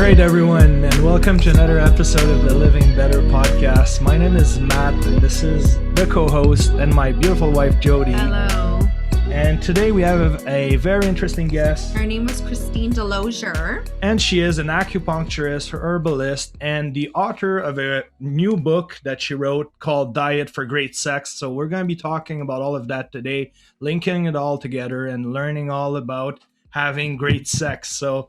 right, everyone, and welcome to another episode of the Living Better podcast. My name is Matt, and this is the co-host and my beautiful wife, Jodi. Hello. And today we have a very interesting guest. Her name is Christine Delozier. And she is an acupuncturist, herbalist, and the author of a new book that she wrote called Diet for Great Sex. So we're going to be talking about all of that today, linking it all together and learning all about having great sex. So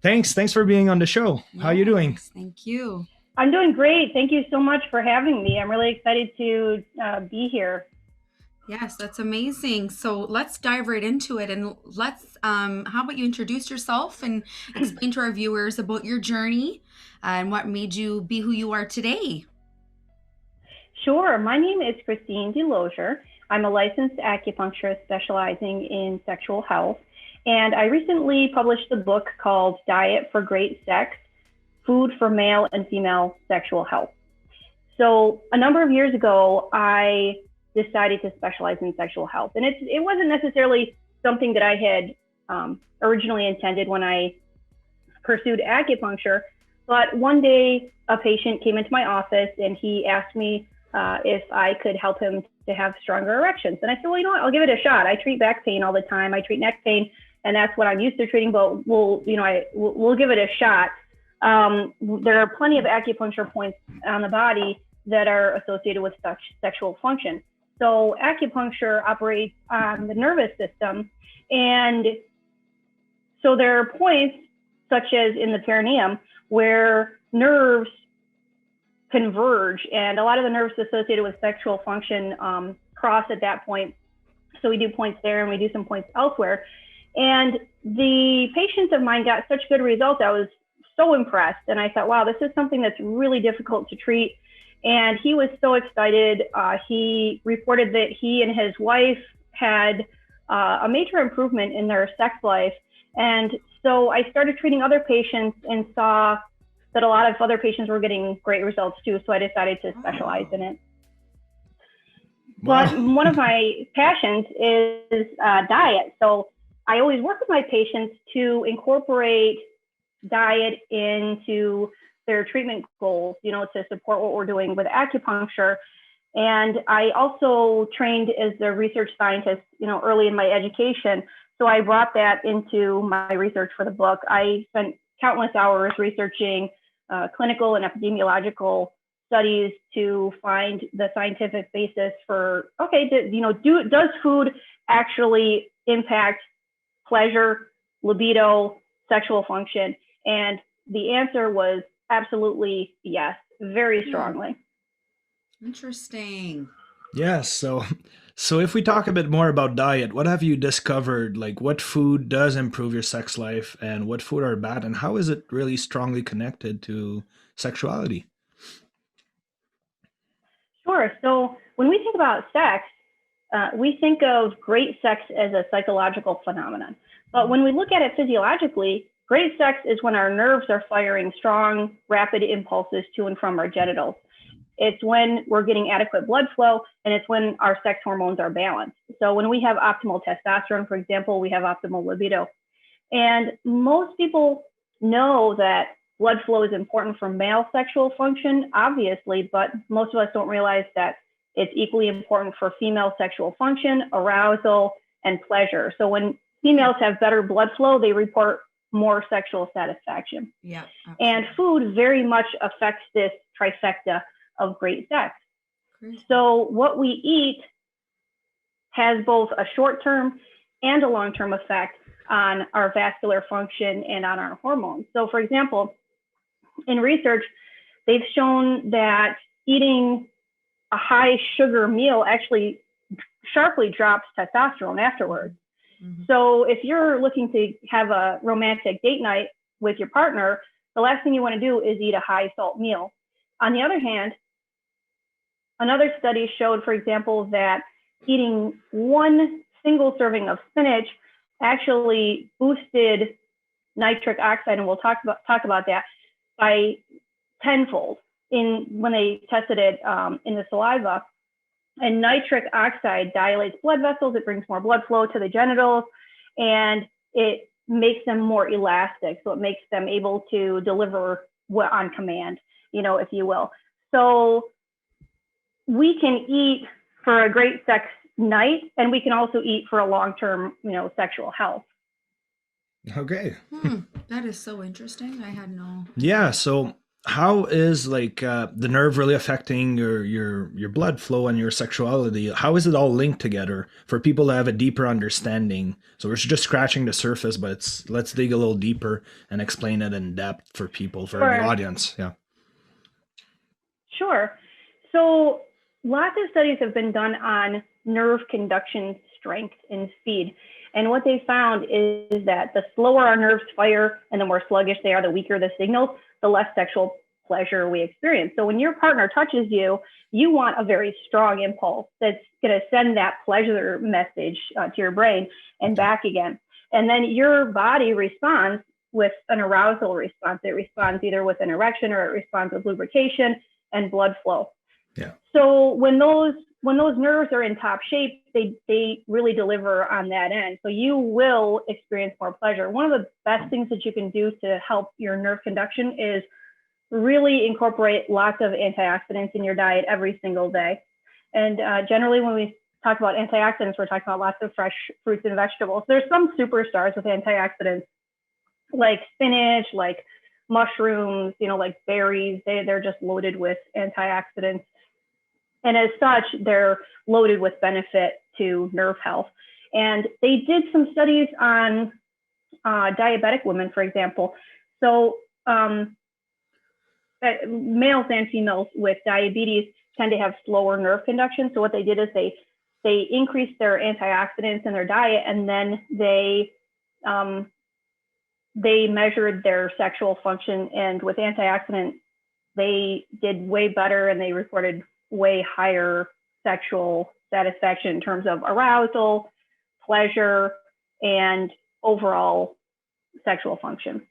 Thanks for being on the show. How are you doing? Thank you. I'm doing great. Thank you so much for having me. I'm really excited to be here. Yes, that's amazing. So let's dive right into it, and let's. How about you introduce yourself and explain to our viewers about your journey and what made you be who you are today? Sure. My name is Christine Delozier. I'm a licensed acupuncturist specializing in sexual health. And I recently published a book called Diet for Great Sex, Food for Male and Female Sexual Health. So a number of years ago, I decided to specialize in sexual health. And it wasn't necessarily something that I had originally intended when I pursued acupuncture. But one day, a patient came into my office and he asked me if I could help him to have stronger erections. And I said, well, you know what, I'll give it a shot. I treat back pain all the time. I treat neck pain. And that's what I'm used to treating, but we'll give it a shot. There are plenty of acupuncture points on the body that are associated with such sexual function. So acupuncture operates on the nervous system. And so there are points such as in the perineum where nerves converge, and a lot of the nerves associated with sexual function cross at that point. So we do points there and we do some points elsewhere. And the patients of mine got such good results. I was so impressed. And I thought, wow, this is something that's really difficult to treat. And he was so excited. He reported that he and his wife had a major improvement in their sex life. And so I started treating other patients and saw that a lot of other patients were getting great results too. So I decided to specialize in it. Wow. But one of my passions is diet. So I always work with my patients to incorporate diet into their treatment goals, to support what we're doing with acupuncture. And I also trained as a research scientist, early in my education. So I brought that into my research for the book. I spent countless hours researching clinical and epidemiological studies to find the scientific basis for, does food actually impact pleasure, libido, sexual function? And the answer was absolutely yes, very strongly. Interesting. Yes. So if we talk a bit more about diet, what have you discovered? Like, what food does improve your sex life and what food are bad? And how is it really strongly connected to sexuality? Sure. So when we think about sex, we think of great sex as a psychological phenomenon. But when we look at it physiologically, great sex is when our nerves are firing strong, rapid impulses to and from our genitals. It's when we're getting adequate blood flow, and it's when our sex hormones are balanced. So when we have optimal testosterone, for example, we have optimal libido. And most people know that blood flow is important for male sexual function, obviously, but most of us don't realize that it's equally important for female sexual function, arousal, and pleasure. So when females have better blood flow, they report more sexual satisfaction. Yeah. Absolutely. And food very much affects this trifecta of great sex. Great. So what we eat has both a short-term and a long-term effect on our vascular function and on our hormones. So for example, in research, they've shown that eating a high sugar meal actually sharply drops testosterone afterwards. Mm-hmm. So if you're looking to have a romantic date night with your partner, the last thing you want to do is eat a high salt meal. On the other hand, another study showed, for example, that eating one single serving of spinach actually boosted nitric oxide, and we'll talk about that, by tenfold when they tested it in the saliva. And nitric oxide dilates blood vessels. It brings more blood flow to the genitals, and it makes them more elastic. So it makes them able to deliver on command, if you will. So we can eat for a great sex night, and we can also eat for a long-term, sexual health. Okay. That is so interesting. I had no. Yeah. So how is the nerve really affecting your blood flow and your sexuality? How is it all linked together for people to have a deeper understanding? So we're just scratching the surface, but let's dig a little deeper and explain it in depth for people, for the audience. Yeah. Sure. So lots of studies have been done on nerve conduction strength and speed. And what they found is that the slower our nerves fire and the more sluggish they are, the weaker the signals, the less sexual pleasure we experience. So when your partner touches you, you want a very strong impulse that's going to send that pleasure message to your brain and back again. And then your body responds with an arousal response. It responds either with an erection or it responds with lubrication and blood flow. Yeah. So when those nerves are in top shape, they really deliver on that end. So you will experience more pleasure. One of the best things that you can do to help your nerve conduction is really incorporate lots of antioxidants in your diet every single day. And generally when we talk about antioxidants, we're talking about lots of fresh fruits and vegetables. There's some superstars with antioxidants like spinach, like mushrooms, like berries. They're just loaded with antioxidants. And as such, they're loaded with benefit to nerve health. And they did some studies on diabetic women, for example. So males and females with diabetes tend to have slower nerve conduction. So what they did is they increased their antioxidants in their diet, and then they measured their sexual function. And with antioxidants, they did way better, and they reported way higher sexual satisfaction in terms of arousal, pleasure, and overall sexual function.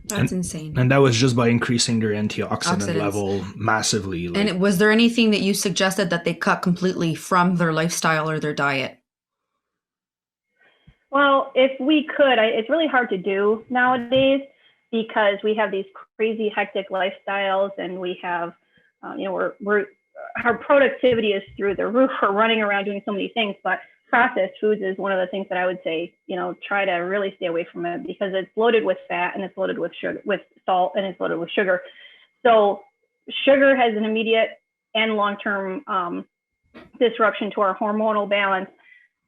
That's insane. And that was just by increasing their antioxidant level massively. And was there anything that you suggested that they cut completely from their lifestyle or their diet? Well, if we could, it's really hard to do nowadays because we have these crazy hectic lifestyles, and we have our productivity is through the roof. We're running around doing so many things, but processed foods is one of the things that I would say, try to really stay away from it because it's loaded with fat and it's loaded with sugar, with salt, and it's loaded with sugar. So sugar has an immediate and long-term disruption to our hormonal balance.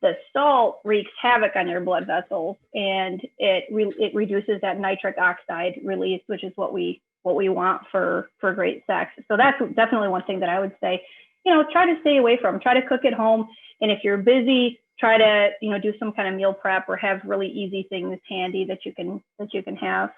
The salt wreaks havoc on your blood vessels, and it reduces that nitric oxide release, which is what we want for great sex. So that's definitely one thing that I would say, try to stay away from. Try to cook at home, and if you're busy, try to do some kind of meal prep or have really easy things handy that you can have.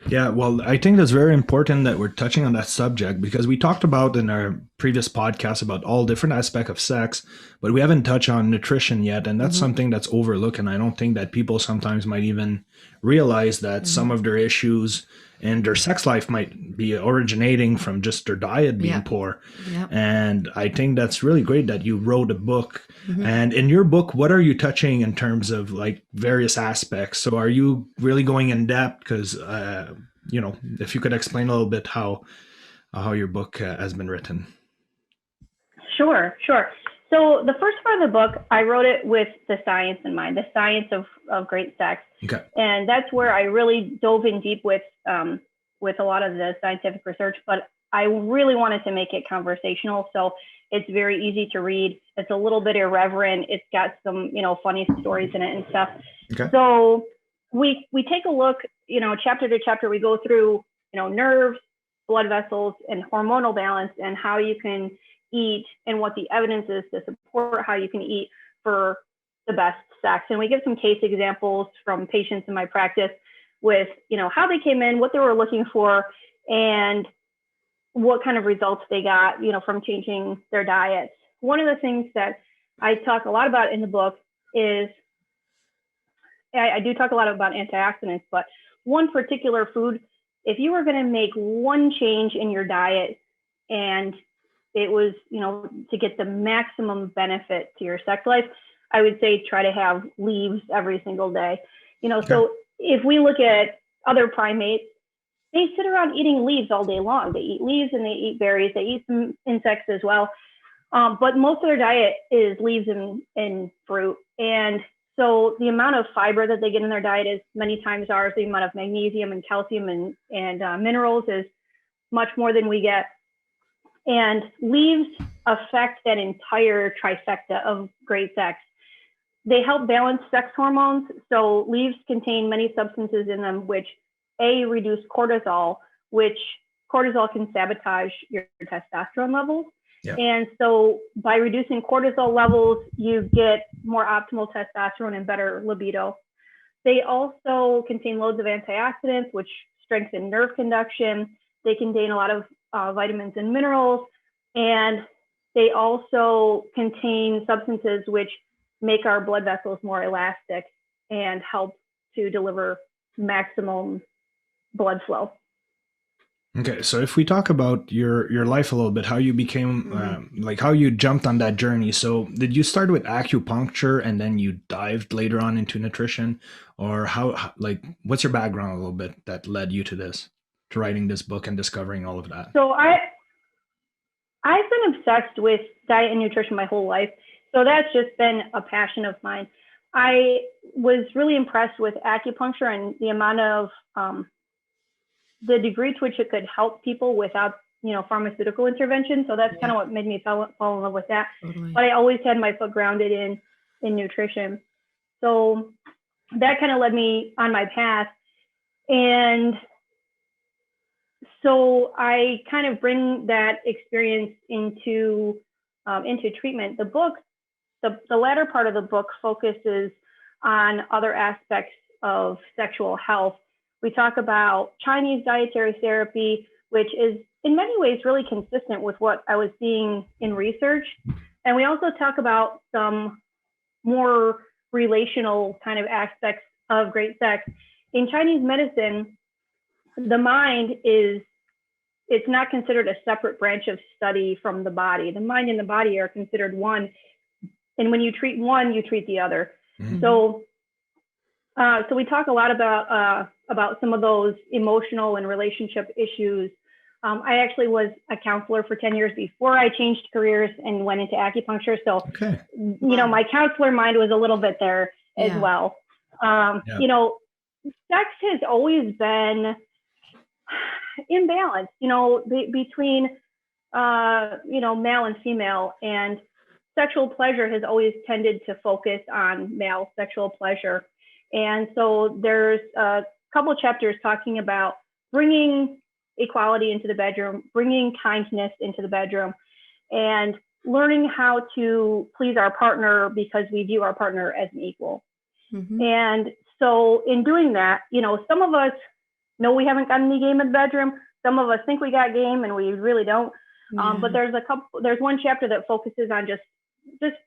Yeah, well, I think that's very important that we're touching on that subject because we talked about in our previous podcast about all different aspects of sex, but we haven't touched on nutrition yet. And that's something that's overlooked. And I don't think that people sometimes might even realize that some of their issues in their sex life might be originating from just their diet being poor. Yeah. And I think that's really great that you wrote a book. And in your book, what are you touching in terms of various aspects? So are you really going in depth? Because, if you could explain a little bit how your book has been written. Sure. So the first part of the book, I wrote it with the science in mind, the science of great sex. Okay. And that's where I really dove in deep with a lot of the scientific research, but I really wanted to make it conversational. So it's very easy to read. It's a little bit irreverent. It's got some, funny stories in it and stuff. Okay. So we take a look, chapter to chapter, we go through, nerves, blood vessels, and hormonal balance, and how you can eat and what the evidence is to support how you can eat for the best sex. And we give some case examples from patients in my practice with, how they came in, what they were looking for, and what kind of results they got, from changing their diets. One of the things that I talk a lot about in the book is, I do talk a lot about antioxidants, but one particular food, if you were going to make one change in your diet and it was, to get the maximum benefit to your sex life, I would say try to have leaves every single day. Okay. So if we look at other primates, they sit around eating leaves all day long. They eat leaves and they eat berries. They eat some insects as well. But most of their diet is leaves and fruit. And so the amount of fiber that they get in their diet is many times ours. The amount of magnesium and calcium and minerals is much more than we get. And leaves affect that entire trifecta of great sex. They help balance sex hormones. So leaves contain many substances in them which reduce cortisol, which cortisol can sabotage your testosterone levels. Yeah. And so by reducing cortisol levels, you get more optimal testosterone and better libido. They also contain loads of antioxidants, which strengthen nerve conduction. They contain a lot of vitamins and minerals. And they also contain substances which make our blood vessels more elastic and help to deliver maximum blood flow. Okay, so if we talk about your life a little bit, how you became like how you jumped on that journey. So did you start with acupuncture and then you dived later on into nutrition, or how like what's your background a little bit that led you to this, to writing this book and discovering all of that? So I've been obsessed with diet and nutrition my whole life. So that's just been a passion of mine. I was really impressed with acupuncture and the amount of the degree to which it could help people without, pharmaceutical intervention. So that's kind of what made me fall in love with that. Totally. But I always had my foot grounded in nutrition. So that kind of led me on my path. And so I kind of bring that experience into treatment. The book, the latter part of the book focuses on other aspects of sexual health. We talk about Chinese dietary therapy, which is in many ways really consistent with what I was seeing in research. And we also talk about some more relational kind of aspects of great sex. In Chinese medicine, the mind it's not considered a separate branch of study from the body. The mind and the body are considered one. And when you treat one, you treat the other. Mm-hmm. So we talk a lot about some of those emotional and relationship issues. I actually was a counselor for 10 years before I changed careers and went into acupuncture. So, okay. My counselor mind was a little bit there as well. Sex has always been imbalanced, between, male and female, and sexual pleasure has always tended to focus on male sexual pleasure. And so there's a couple of chapters talking about bringing equality into the bedroom, bringing kindness into the bedroom, and learning how to please our partner because we view our partner as an equal. Mm-hmm. And so in doing that, some of us know we haven't got any game in the bedroom. Some of us think we got game and we really don't. Yeah. But there's one chapter that focuses on just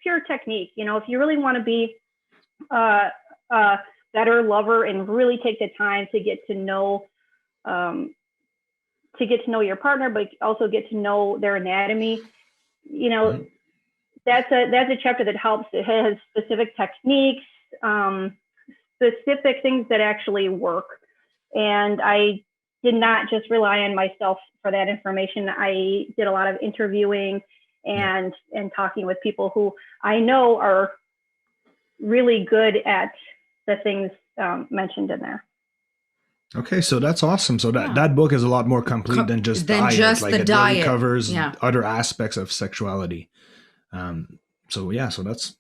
pure technique. If you really want to be a better lover and really take the time to get to know your partner, but also get to know their anatomy, mm-hmm. that's a chapter that helps. It has specific techniques, specific things that actually work. And I did not just rely on myself for that information. I did a lot of interviewing and talking with people who I know are really good at the things mentioned in there. Okay, so that's awesome. So that book is a lot more complete than just diet. It really covers other aspects of sexuality. So that's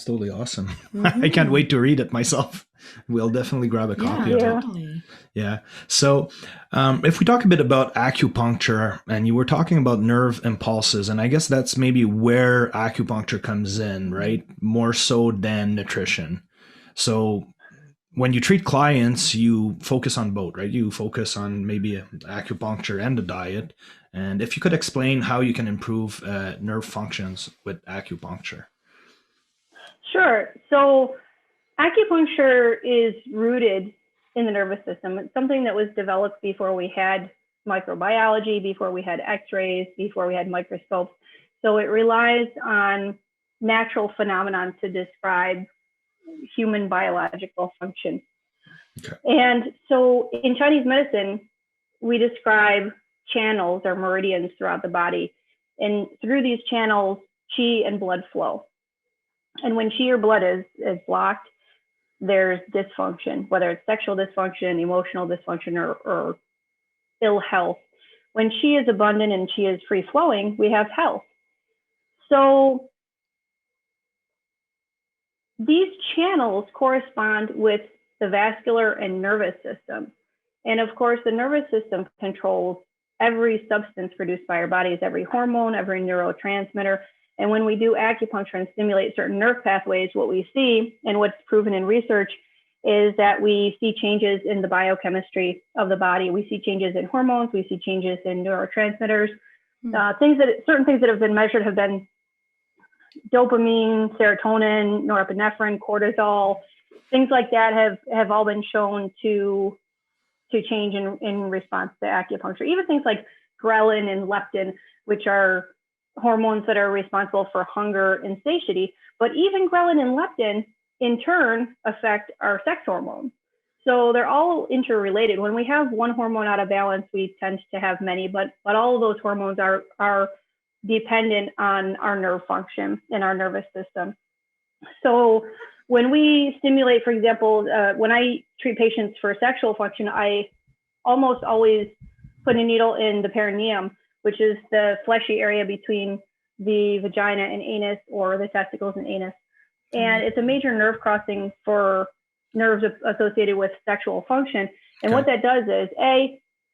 totally awesome. Mm-hmm. I can't wait to read it myself. We'll definitely grab a copy of it. Totally. Yeah. So if we talk a bit about acupuncture, and you were talking about nerve impulses, and I guess that's maybe where acupuncture comes in, right? More so than nutrition. So when you treat clients, you focus on both, right? You focus on maybe acupuncture and the diet. And if you could explain how you can improve nerve functions with acupuncture. Sure. So acupuncture is rooted in the nervous system. It's something that was developed before we had microbiology, before we had x-rays, before we had microscopes. So it relies on natural phenomenon to describe human biological function. Okay. And so in Chinese medicine, we describe channels or meridians throughout the body. And through these channels, qi and blood flow. And when qi or blood is blocked, there's dysfunction, whether it's sexual dysfunction, emotional dysfunction, or ill health. When qi is abundant and qi is free flowing, we have health. So these channels correspond with the vascular and nervous system. And of course, the nervous system controls every substance produced by our bodies, every hormone, every neurotransmitter. And when we do acupuncture and stimulate certain nerve pathways, what we see, and what's proven in research, is that we see changes in the biochemistry of the body. We see changes in hormones, we see changes in neurotransmitters. Certain things that have been measured have been dopamine, serotonin, norepinephrine, cortisol. Things like that have all been shown to change in response to acupuncture. Even things like ghrelin and leptin, which are hormones that are responsible for hunger and satiety. But even ghrelin and leptin, in turn, affect our sex hormones. So they're all interrelated. When we have one hormone out of balance, we tend to have many, but all of those hormones are dependent on our nerve function and our nervous system. So when we stimulate, for example, when I treat patients for sexual function, I almost always put a needle in the perineum, which is the fleshy area between the vagina and anus, or the testicles and anus. And it's a major nerve crossing for nerves associated with sexual function. And what that does is,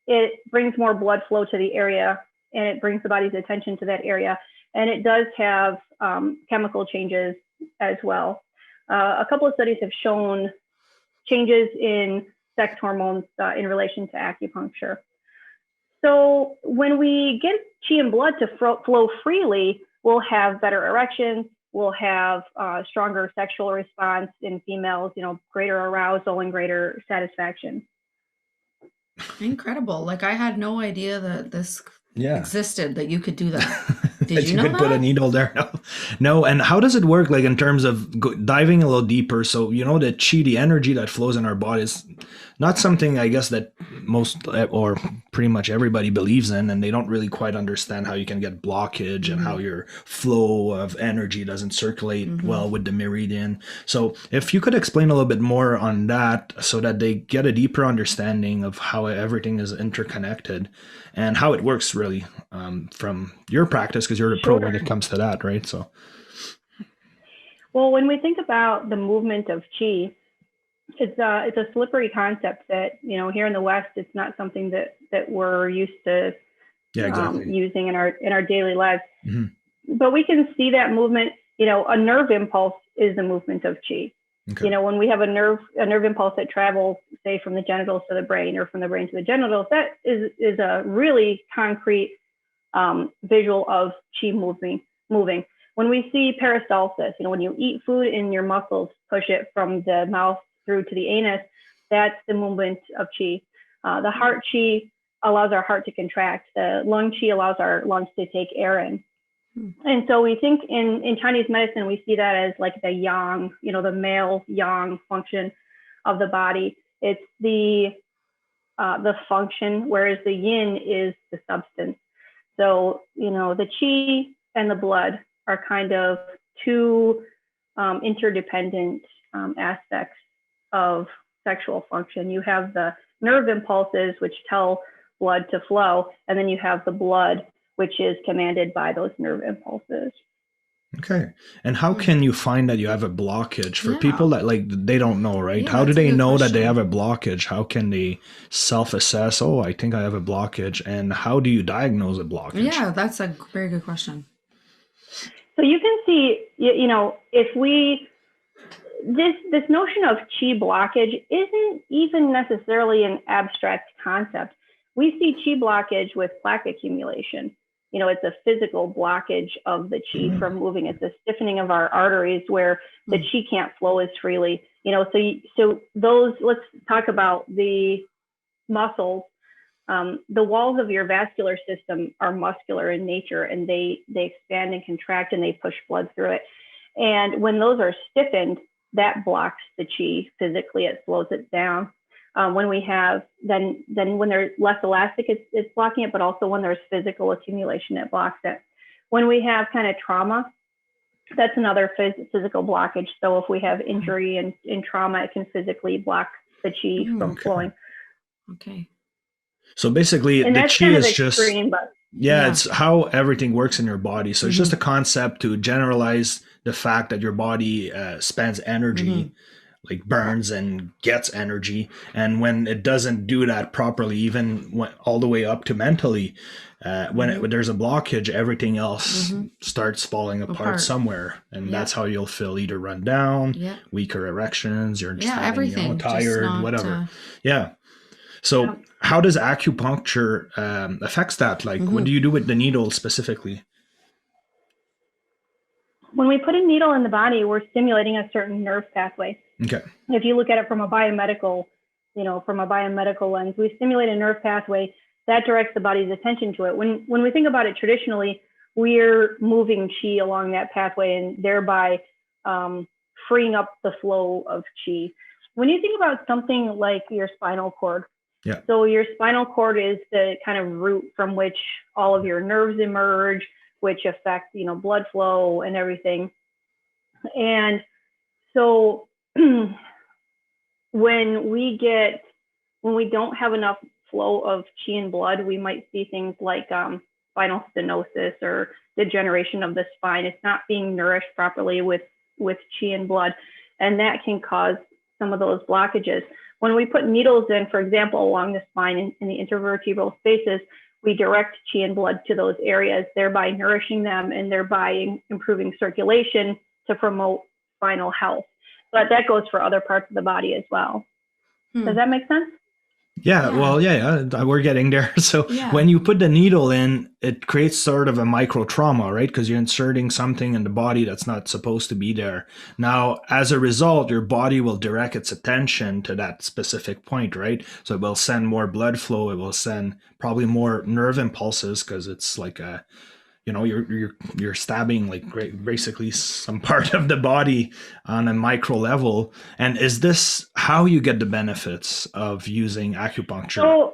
it brings more blood flow to the area, and it brings the body's attention to that area. And it does have chemical changes as well. A couple of studies have shown changes in sex hormones in relation to acupuncture. So when we get qi and blood to flow freely, we'll have better erections, we'll have stronger sexual response in females, greater arousal and greater satisfaction. Incredible. Like, I had no idea that this existed, that you could do that. Did you could put a needle there? No. And how does it work, like in terms of diving a little deeper? So, the qi, the energy that flows in our body, is not something, I guess, that most or pretty much everybody believes in, and they don't really quite understand how you can get blockage and how your flow of energy doesn't circulate well with the meridian. So if you could explain a little bit more on that, so that they get a deeper understanding of how everything is interconnected and how it works really, from your practice, because you're the pro when it comes to that, right? So, well, when we think about the movement of qi, it's a slippery concept that, here in the West, it's not something that we're used to using in our daily lives. But we can see that movement. A nerve impulse is the movement of qi. Okay. When we have a nerve impulse that travels, say, from the genitals to the brain, or from the brain to the genitals, that is a really concrete visual of qi moving. When we see peristalsis, when you eat food and your muscles push it from the mouth through to the anus, that's the movement of qi. The heart qi allows our heart to contract. The lung qi allows our lungs to take air in. And so we think in Chinese medicine, we see that as like the yang, the male yang function of the body. It's the function, whereas the yin is the substance. So, the qi and the blood are kind of two interdependent aspects of sexual function. You have the nerve impulses, which tell blood to flow, and then you have the blood, which is commanded by those nerve impulses. Okay. And how can you find that you have a blockage for people that they don't know, right? How do they know that they have a blockage? How can they self-assess, I think I have a blockage, and how do you diagnose a blockage? Yeah, that's a very good question. So you can see, if this notion of qi blockage isn't even necessarily an abstract concept. We see qi blockage with plaque accumulation. It's a physical blockage of the qi from moving. It's a stiffening of our arteries where the qi can't flow as freely. So those, let's talk about the muscles. The walls of your vascular system are muscular in nature, and they expand and contract, and they push blood through it. And when those are stiffened, that blocks the chi physically. It slows it down. When we have, then when they're less elastic, it's blocking it, but also when there's physical accumulation, it blocks it. When we have kind of trauma, that's another physical blockage. So if we have injury and trauma, it can physically block the chi from flowing. Okay. So basically, And the that's chi kind of is extreme, just, but it's how everything works in your body. So it's just a concept to generalize the fact that your body spends energy, like burns and gets energy. And when it doesn't do that properly, even all the way up to mentally, when there's a blockage, everything else starts falling apart somewhere. And that's how you'll feel either run down, weaker erections, you're just having, everything. Tired, not, whatever. So how does acupuncture affects that? Like, what do you do with the needle specifically? when we put a needle in the body, we're stimulating a certain nerve pathway. Okay. If you look at it from a biomedical lens, we stimulate a nerve pathway that directs the body's attention to it. When we think about it traditionally, we're moving chi along that pathway and thereby freeing up the flow of chi. When you think about something like your spinal cord, so your spinal cord is the kind of root from which all of your nerves emerge, which affect, blood flow and everything. And so when we don't have enough flow of chi and blood, we might see things like spinal stenosis or degeneration of the spine. It's not being nourished properly with chi and blood, and that can cause some of those blockages. When we put needles in, for example, along the spine in the intervertebral spaces, we direct chi and blood to those areas, thereby nourishing them and thereby improving circulation to promote spinal health. But that goes for other parts of the body as well. Does that make sense? Well, we're getting there. So when you put the needle in, it creates sort of a micro trauma, right? Because you're inserting something in the body that's not supposed to be there. Now, as a result, your body will direct its attention to that specific point, right? So it will send more blood flow. It will send probably more nerve impulses because it's like a, you're stabbing like basically some part of the body on a micro level. And is this how you get the benefits of using acupuncture?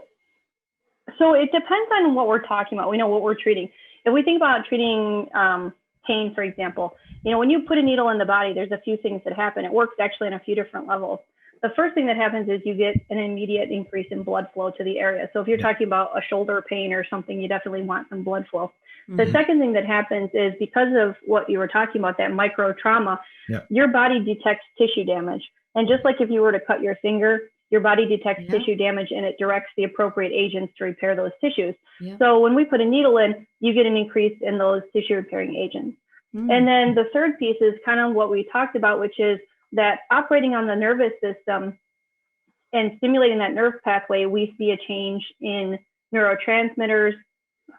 So it depends on what we're talking about. We know what we're treating. If we think about treating pain, for example, when you put a needle in the body, there's a few things that happen. It works actually on a few different levels. The first thing that happens is you get an immediate increase in blood flow to the area. So if you're talking about a shoulder pain or something, you definitely want some blood flow. The second thing that happens is because of what you were talking about, that micro trauma, your body detects tissue damage. And just like if you were to cut your finger, your body detects tissue damage and it directs the appropriate agents to repair those tissues. So when we put a needle in, you get an increase in those tissue repairing agents. And then the third piece is kind of what we talked about, which is that operating on the nervous system and stimulating that nerve pathway, we see a change in neurotransmitters,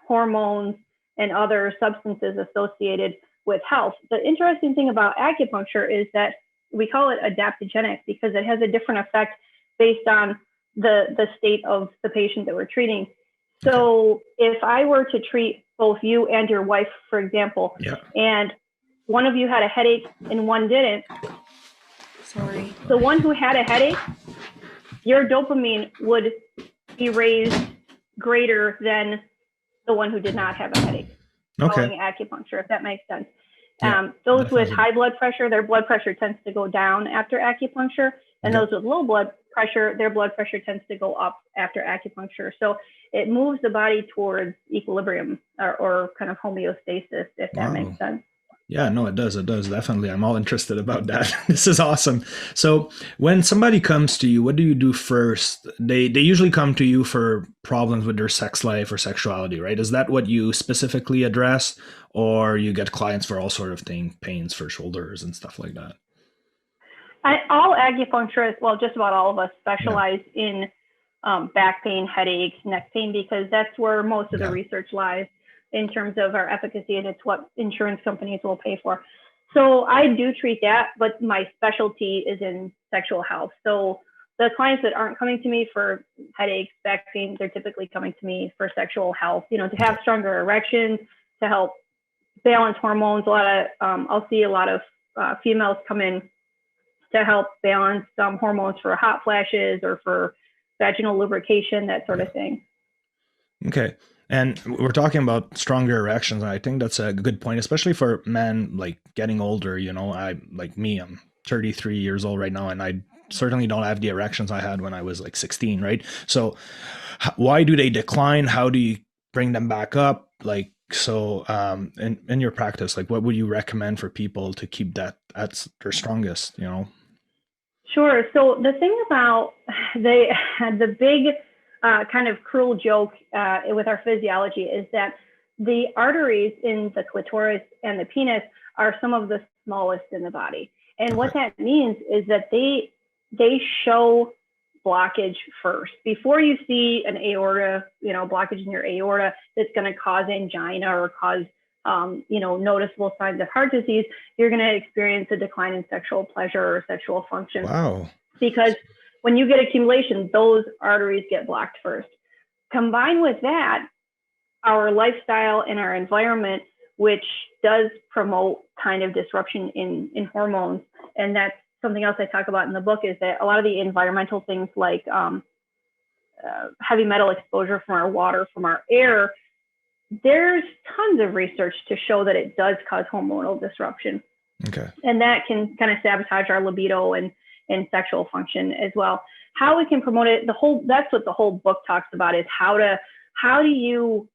hormones, and other substances associated with health. The interesting thing about acupuncture is that we call it adaptogenic because it has a different effect based on the state of the patient that we're treating. So if I were to treat both you and your wife, for example, and one of you had a headache and one didn't, the one who had a headache, your dopamine would be raised greater than the one who did not have a headache following acupuncture, if that makes sense. Those with high blood pressure, their blood pressure tends to go down after acupuncture, and those with low blood pressure, their blood pressure tends to go up after acupuncture. So it moves the body towards equilibrium or kind of homeostasis, if that makes sense. Yeah, no, it does. It does. Definitely. I'm all interested about that. This is awesome. So when somebody comes to you, what do you do first? They usually come to you for problems with their sex life or sexuality, right? Is that what you specifically address? Or you get clients for all sort of pains for shoulders and stuff like that? All acupuncturists, well, just about all of us specialize in back pain, headaches, neck pain, because that's where most of the research lies in terms of our efficacy, and it's what insurance companies will pay for. So I do treat that, but my specialty is in sexual health. So the clients that aren't coming to me for headaches, back pain, they're typically coming to me for sexual health, to have stronger erections, to help balance hormones. I'll see a lot of females come in to help balance some hormones for hot flashes or for vaginal lubrication, that sort of thing. Okay. And we're talking about stronger erections, and I think that's a good point, especially for men like getting older. I'm 33 years old right now, and I certainly don't have the erections I had when I was like 16, right? So why do they decline? How do you bring them back up? In your practice, like what would you recommend for people to keep that at their strongest, Sure. So the thing about the big kind of cruel joke with our physiology is that the arteries in the clitoris and the penis are some of the smallest in the body. And what that means is that they show blockage first. Before you see an aorta, blockage in your aorta that's going to cause angina or cause noticeable signs of heart disease, you're going to experience a decline in sexual pleasure or sexual function. Wow. Because when you get accumulation, those arteries get blocked first. Combined with that, our lifestyle and our environment, which does promote kind of disruption in hormones, and that's something else I talk about in the book, is that a lot of the environmental things like heavy metal exposure from our water, from our air, there's tons of research to show that it does cause hormonal disruption. Okay. And that can kind of sabotage our libido and sexual function as well. How we can promote it, that's what the whole book talks about, is how do you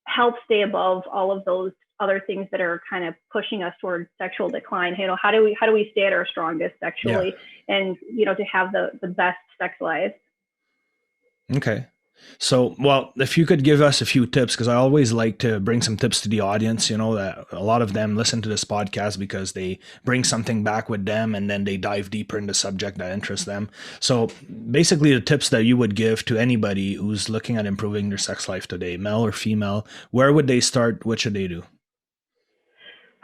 help stay above all of those other things that are kind of pushing us towards sexual decline. How do we stay at our strongest sexually, and to have the best sex life? Okay. So, well, if you could give us a few tips, because I always like to bring some tips to the audience, that a lot of them listen to this podcast because they bring something back with them and then they dive deeper in the subject that interests them. So basically the tips that you would give to anybody who's looking at improving their sex life today, male or female, where would they start? What should they do?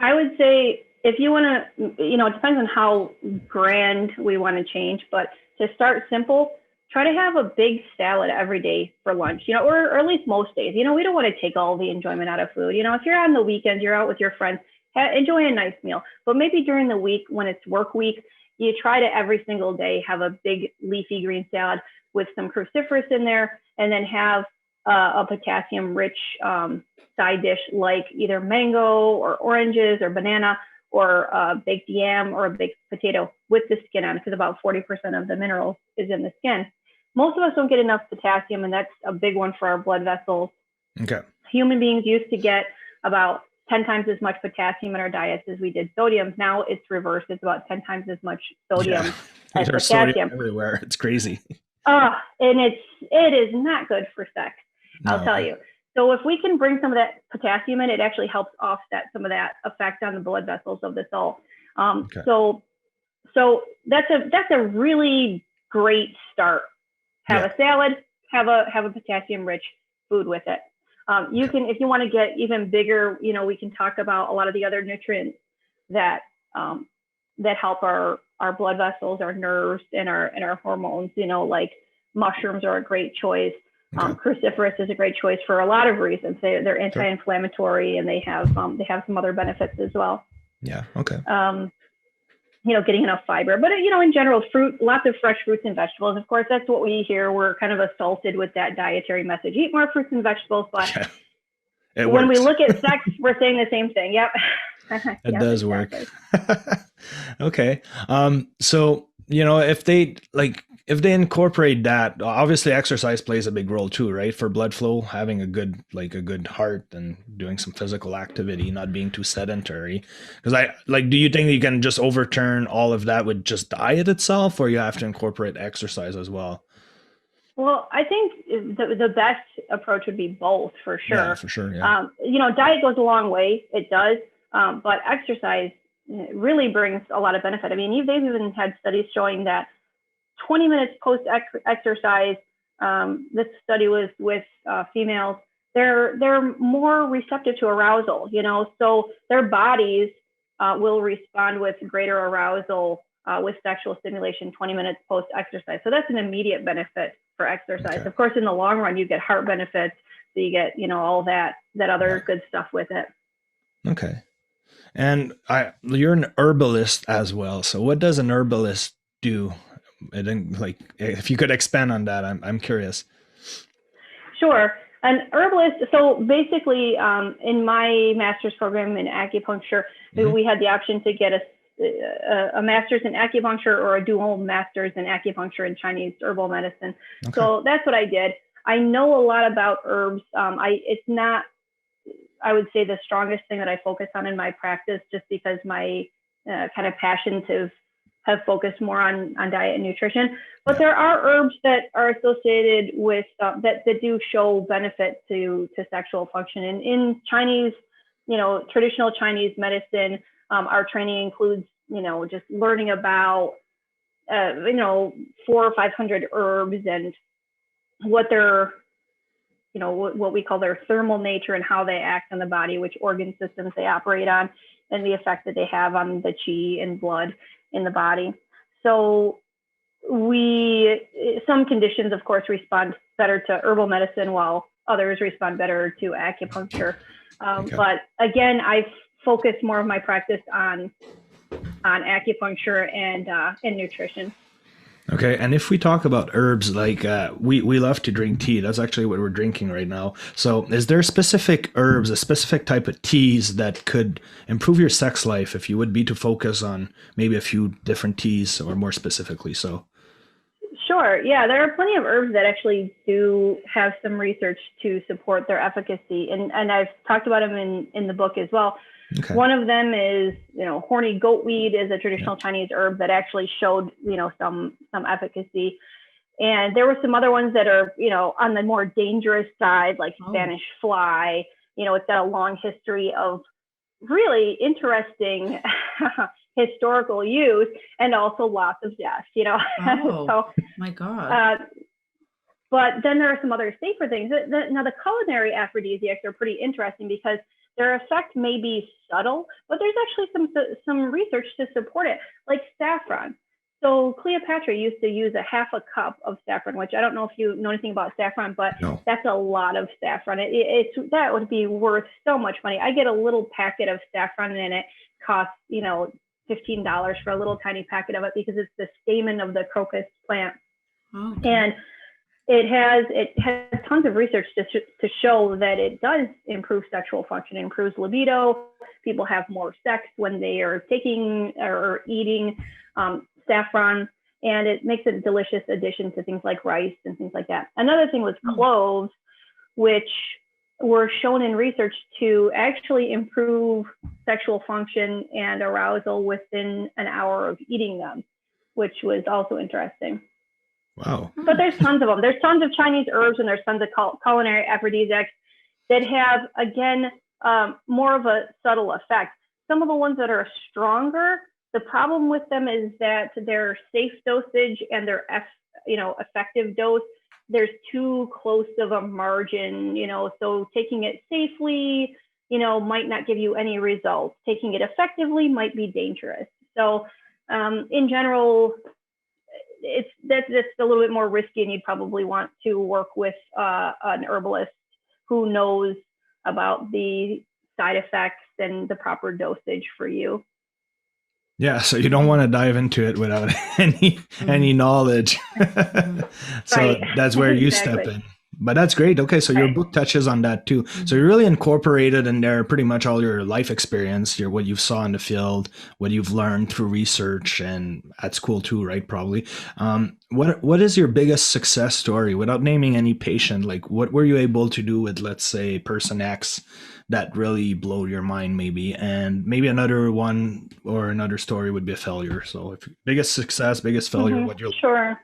I would say if you want to, it depends on how grand we want to change, but to start simple, try to have a big salad every day for lunch, or at least most days. We don't want to take all the enjoyment out of food. If you're on the weekends, you're out with your friends, enjoy a nice meal. But maybe during the week, when it's work week, you try to every single day have a big leafy green salad with some cruciferous in there, and then have a potassium-rich side dish like either mango or oranges or banana, or a baked yam or a baked potato with the skin on, because about 40% of the minerals is in the skin. Most of us don't get enough potassium, and that's a big one for our blood vessels. Okay. Human beings used to get about 10 times as much potassium in our diets as we did sodium. Now it's reversed. It's about 10 times as much sodium as There's potassium. sodium everywhere. It's crazy. And it is not good for sex, I'll tell you. So if we can bring some of that potassium in, it actually helps offset some of that effect on the blood vessels of the soul. So that's a really great start. Have a salad, have a potassium-rich food with it. You can, if you want to get even bigger, we can talk about a lot of the other nutrients that help our blood vessels, our nerves, and our hormones. Like mushrooms are a great choice. Cruciferous is a great choice for a lot of reasons. They're anti-inflammatory, and they have some other benefits as well. Yeah. Okay. Getting enough fiber, but in general, fruit, lots of fresh fruits and vegetables. Of course, that's what we hear. We're kind of assaulted with that dietary message: eat more fruits and vegetables. But when we look at sex, we're saying the same thing. Yep. It does work. Okay. So, if they incorporate that, obviously exercise plays a big role too, right? For blood flow, having a good heart and doing some physical activity, not being too sedentary. Because do you think you can just overturn all of that with just diet itself, or you have to incorporate exercise as well? Well, I think the best approach would be both, for sure. Yeah, for sure. Yeah. Diet goes a long way. It does. But exercise really brings a lot of benefit. I mean, they've even had studies showing that 20 minutes post-exercise, this study was with females, they're more receptive to arousal, so their bodies will respond with greater arousal with sexual stimulation 20 minutes post-exercise. So that's an immediate benefit for exercise. Okay. Of course, in the long run, you get heart benefits, so you get, all that other good stuff with it. Okay. And you're an herbalist as well. So what does an herbalist do? I didn't like if you could expand on that. I'm curious. Sure. An herbalist, so basically, in my master's program in acupuncture, we had the option to get a master's in acupuncture or a dual master's in acupuncture and Chinese herbal medicine. Okay. So that's what I did. I know a lot about herbs. It's not, I would say, the strongest thing that I focus on in my practice, just because my kind of passions have focused more on diet and nutrition. But there are herbs that are associated with that do show benefit to sexual function. And in Chinese, traditional Chinese medicine, our training includes, just learning about, 400 or 500 herbs and what they're, what we call their thermal nature and how they act on the body, which organ systems they operate on, and the effect that they have on the qi and blood in the body. So some conditions, of course, respond better to herbal medicine, while others respond better to acupuncture. But again, I focus more of my practice on acupuncture and nutrition. Okay, and if we talk about herbs, like we love to drink tea. That's actually what we're drinking right now. So is there specific herbs, a specific type of teas that could improve your sex life if you would be to focus on maybe a few different teas, or more specifically so? Sure. Yeah, there are plenty of herbs that actually do have some research to support their efficacy. And I've talked about them in the book as well. Okay. One of them is, horny goatweed is a traditional Chinese herb that actually showed, some efficacy. And there were some other ones that are, on the more dangerous side, like Spanish fly. It's got a long history of really interesting historical use, and also lots of death, Oh, so, my God. But then there are some other safer things. Now, the culinary aphrodisiacs are pretty interesting because their effect may be subtle, but there's actually some research to support it, like saffron. So Cleopatra used to use a half a cup of saffron, which I don't know if you know anything about saffron, but that's a lot of saffron. That would be worth so much money. I get a little packet of saffron, and it costs, $15 for a little tiny packet of it, because it's the stamen of the crocus plant. Okay. And it has tons of research to show that it does improve sexual function, improves libido. People have more sex when they are taking or eating saffron, and it makes it a delicious addition to things like rice and things like that. Another thing was cloves, which were shown in research to actually improve sexual function and arousal within an hour of eating them, which was also interesting. Wow. But there's tons of them. There's tons of Chinese herbs, and there's tons of culinary aphrodisiacs that have, again, more of a subtle effect. Some of the ones that are stronger, the problem with them is that their safe dosage and their effective dose, there's too close of a margin, so taking it safely, might not give you any results. Taking it effectively might be dangerous. So in general, that's a little bit more risky, and you'd probably want to work with an herbalist who knows about the side effects and the proper dosage for you. Yeah, so you don't want to dive into it without any knowledge. So right. That's where you step in. But that's great. Okay, so your book touches on that too. So you really incorporated in there pretty much all your life experience, what you saw in the field, what you've learned through research, and at school too, right? Probably. What is your biggest success story, without naming any patient? Like, what were you able to do with, let's say, person X that really blew your mind, maybe? And maybe another one or another story would be a failure. So if biggest success, biggest failure, what you're... Sure.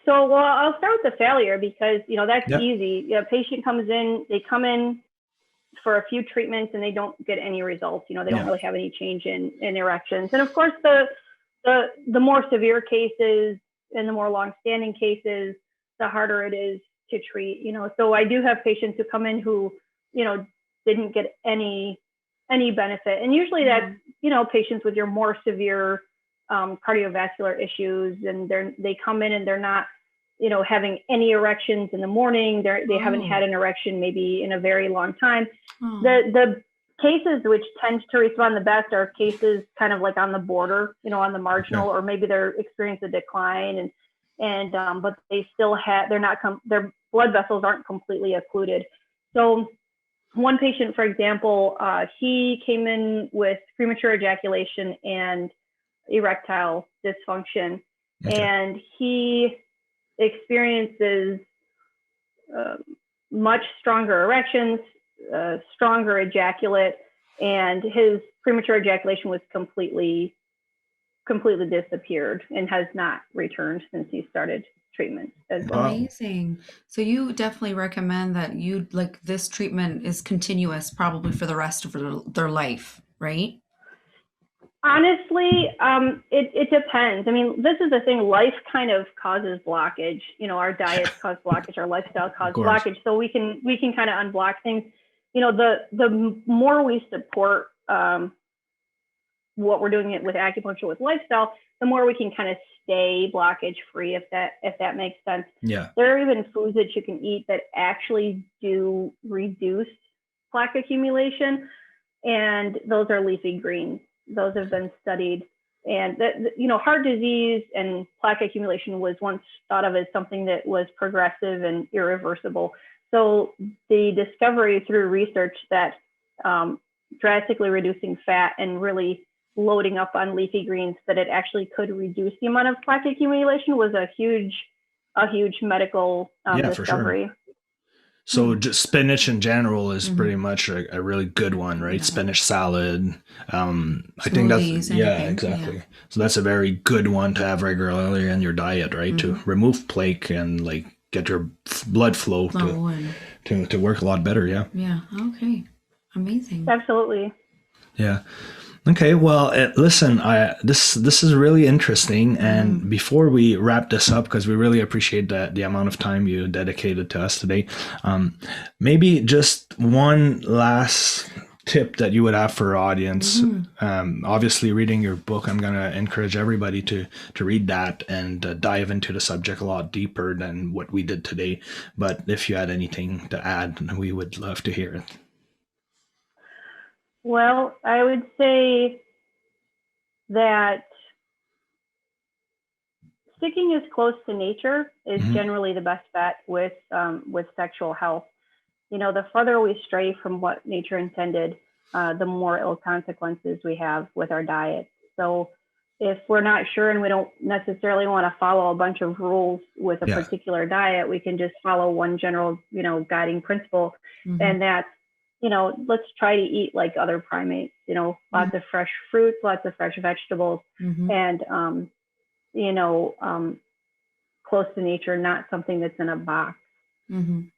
So, I'll start with the failure, because, that's easy. A patient comes in, they come in for a few treatments, and they don't get any results. They don't really have any change in erections. And of course, the more severe cases and the more long-standing cases, the harder it is to treat. So I do have patients who come in who, didn't get any benefit. And usually that's, patients with your more severe cardiovascular issues, and they come in and they're not, having any erections in the morning. They haven't had an erection maybe in a very long time. The cases which tend to respond the best are cases kind of like on the border, on the marginal, or maybe they're experiencing a decline but they still have, their blood vessels aren't completely occluded. So one patient, for example, he came in with premature ejaculation and erectile dysfunction, and he experiences much stronger erections, stronger ejaculate, and his premature ejaculation was completely disappeared and has not returned since he started treatment as well. Amazing. So you definitely recommend that this treatment is continuous probably for the rest of their life, right? Honestly, it depends. I mean, this is the thing. Life kind of causes blockage. Our diets cause blockage, our lifestyle causes blockage. So we can kind of unblock things. The more we support what we're doing with acupuncture with lifestyle, the more we can kind of stay blockage free, if that makes sense. Yeah. There are even foods that you can eat that actually do reduce plaque accumulation, and those are leafy greens. Those have been studied, and heart disease and plaque accumulation was once thought of as something that was progressive and irreversible. So the discovery through research that drastically reducing fat and really loading up on leafy greens, that it actually could reduce the amount of plaque accumulation, was a huge medical discovery. For sure. So just spinach in general is pretty much a really good one, right? Yeah. Spinach salad. I think that's, exactly. Yeah. So that's a very good one to have regularly in your diet, right? To remove plaque and get your blood flow to work a lot better. Yeah. Yeah. Okay. Amazing. Absolutely. Yeah. Okay, well, listen, this is really interesting, and before we wrap this up, because we really appreciate the amount of time you dedicated to us today, maybe just one last tip that you would have for our audience. Obviously, reading your book, I'm going to encourage everybody to read that and dive into the subject a lot deeper than what we did today. But if you had anything to add, we would love to hear it. Well, I would say that sticking as close to nature is generally the best bet with sexual health. The further we stray from what nature intended, the more ill consequences we have with our diet. So if we're not sure and we don't necessarily want to follow a bunch of rules with a particular diet, we can just follow one general, guiding principle, and that's, let's try to eat like other primates, lots of fresh fruits, lots of fresh vegetables, and, close to nature, not something that's in a box.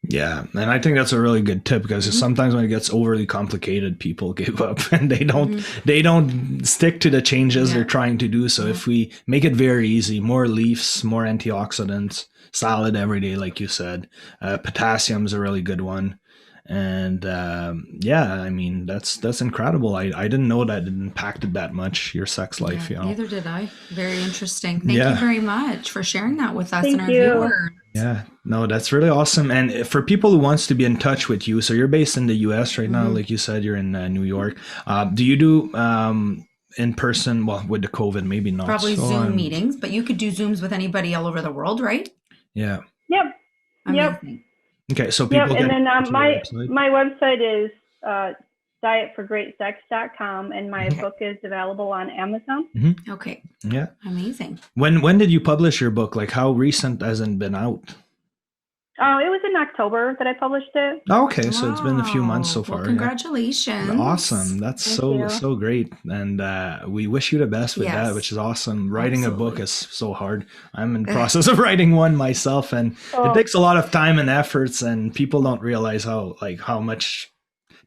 Yeah. And I think that's a really good tip, because sometimes when it gets overly complicated, people give up and they don't stick to the changes they're trying to do. So if we make it very easy, more leaves, more antioxidants, salad every day, like you said, potassium is a really good one. And I mean, that's incredible. I didn't know that it impacted that much your sex life. Neither did I. Very interesting. Thank you very much for sharing that with us and our you. viewers. Yeah, no, that's really awesome. And for people who wants to be in touch with you, so you're based in the US right now, like you said, you're in New York. Do you do in person? Well, with the COVID, maybe not. Probably Zoom meetings, but you could do Zooms with anybody all over the world, right? Yep. Amazing. Okay, so people and then my website is dietforgreatsex.com, and my book is available on Amazon. Okay. Yeah. Amazing. When did you publish your book? Like, how recent has it been out? It was in October that I published it. Okay, so it's been a few months so far. Well, congratulations. Yeah. Awesome. That's so great. And we wish you the best with that, which is awesome. Writing a book is so hard. I'm in the process of writing one myself, and it takes a lot of time and efforts, and people don't realize how much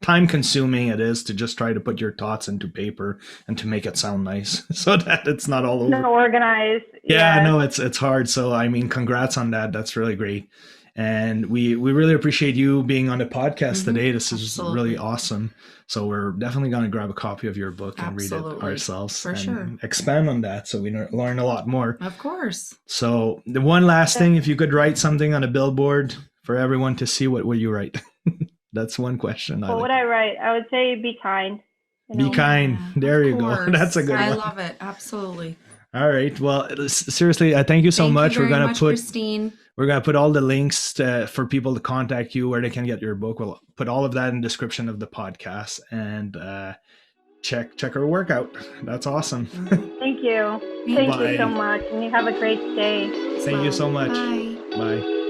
time consuming it is to just try to put your thoughts into paper and to make it sound nice so that it's not all over. Not organized. Yeah, no, it's hard. So, I mean, congrats on that. That's really great. And we really appreciate you being on the podcast today. This is really awesome. So we're definitely going to grab a copy of your book and read it ourselves and expand on that, so we learn a lot more. Of course. So the one last thing, if you could write something on a billboard for everyone to see, what will you write? That's one question. What would I write? I would say be kind. Be kind. There you go. That's a good one. I love it. Absolutely. All right. Well, seriously, thank you so much. We're gonna put Christine. We're gonna put all the links for people to contact you, where they can get your book. We'll put all of that in the description of the podcast, and check her work out. That's awesome. Thank you. Thank you so much, and you have a great day. Thank you so much. Bye. Bye.